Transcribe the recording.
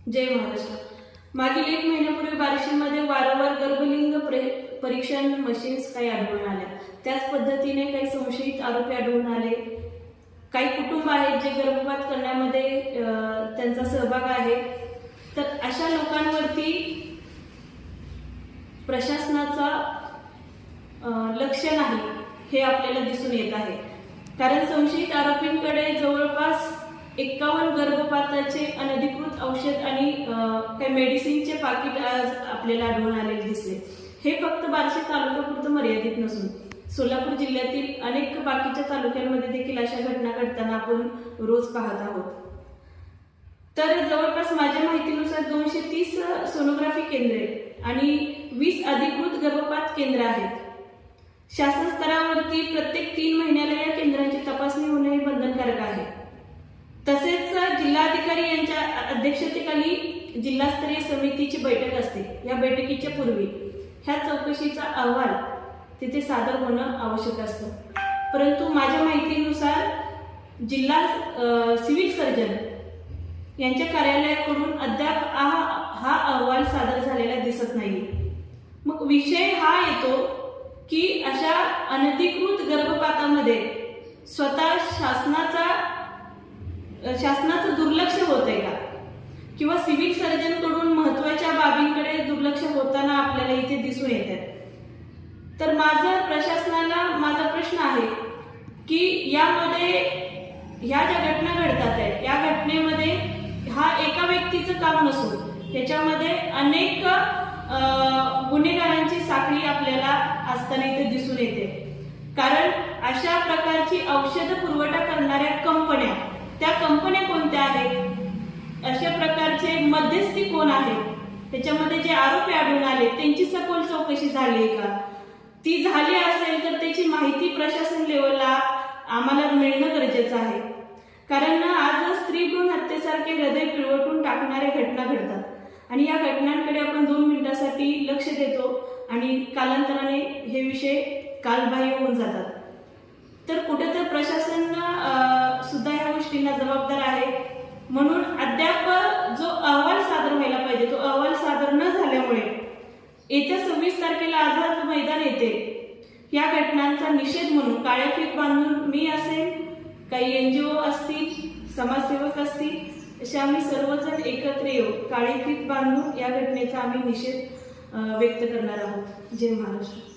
जय महाराष्ट्र। मागील 1 महिन्यापूर्वी बार्शीमध्ये वारंवार गर्भलिंग परीक्षण मशीन्स काही आढळून आल्या। त्याच पद्धतीने काही संशयित आरोपी आढळून आले। काही कुटुंब आहेत जे गर्भपात करण्यामध्ये त्यांचा सहभाग आहे। तर अशा लोकांवरती प्रशासनाचा लक्ष नाही हे आपल्याला दिसून येत आहे। कारण संशयित आरोपींकडे जवळपास 51 गर्भपाताचे अनधिकृत औषध आणि काही मेडिसिनचे पाकिट आज आपल्याला आढळून आलेले दिसले। हे फक्त बार्शी तालुक्यापुरतं मर्यादित नसून सोलापूर जिल्ह्यातील अनेक बाकीच्या तालुक्यांमध्ये देखील अशा घटना घडताना आपण रोज पाहत आहोत। तर जवळपास माझ्या माहितीनुसार 230 सोनोग्राफी केंद्रे आणि 20 अधिकृत गर्भपात केंद्र आहेत। शासन स्तरावरती प्रत्येक 3 महिन्याला या केंद्रांची तपासणी होणे हे बंधनकारक आहे। तसेच जिल्हाधिकारी यांच्या अध्यक्षतेखाली जिल्हास्तरीय समितीची बैठक असते। या बैठकीच्या पूर्वी ह्या चौकशीचा अहवाल तिथे सादर होणं आवश्यक असतं। परंतु माझ्या माहितीनुसार जिल्हा सिव्हिल सर्जन यांच्या कार्यालयाकडून अद्याप हा अहवाल सादर झालेला दिसत नाही। मग विषय हा येतो की अशा अनधिकृत गर्भपातामध्ये स्वतः शासनाचं दुर्लक्ष होतंय का, किंवा सिव्हिल सर्जनकडून महत्त्वाच्या बाबींकडे दुर्लक्ष होताना आपल्याला इथे दिसून येतात। तर माझा प्रश्न आहे की यामध्ये ह्या ज्या घटना घडतात आहेत या घटनेमध्ये हा एका व्यक्तीचं काम नसून त्याच्यामध्ये अनेक गुन्हेगारांची साखळी आपल्याला असताना इथे दिसून येते। कारण अशा प्रकारची औषध पुरवठा करणाऱ्या कंपन्या, त्या कंपन्या कोणत्या आहेत, अशा प्रकारचे मध्यस्थी कोण आहेत, त्याच्यामध्ये जे आरोपी आढळून आले त्यांची सखोल चौकशी झाली आहे का, ती झाली असेल तर त्याची माहिती प्रशासन लेवलला आम्हाला मिळणं गरजेचं आहे। कारण आज स्त्री भ्रूण हत्येसारखे हृदय पिळवटून टाकणाऱ्या घटना घडतात आणि या घटनांकडे आपण 2 मिनिटांसाठी लक्ष देतो आणि कालांतराने हे विषय कालबाह्य होऊन जातात। तर कुठेतरी प्रशासन सुद्धा ह्या गोष्टींना जबाबदार आहे। म्हणून अद्याप जो अहवाल सादर व्हायला पाहिजे तो अहवाल सादर न झाल्यामुळे येत्या 26 तारखेला आझाद मैदान येथे या घटनांचा निषेध म्हणून काळ्या फीत बांधून मी असेल, काही NGO असतील, समाजसेवक असतील, असे आम्ही सर्वजण एकत्र येऊन काळी फीत बांधून या घटनेचा आम्ही निषेध व्यक्त करणार आहोत। जय महाराष्ट्र।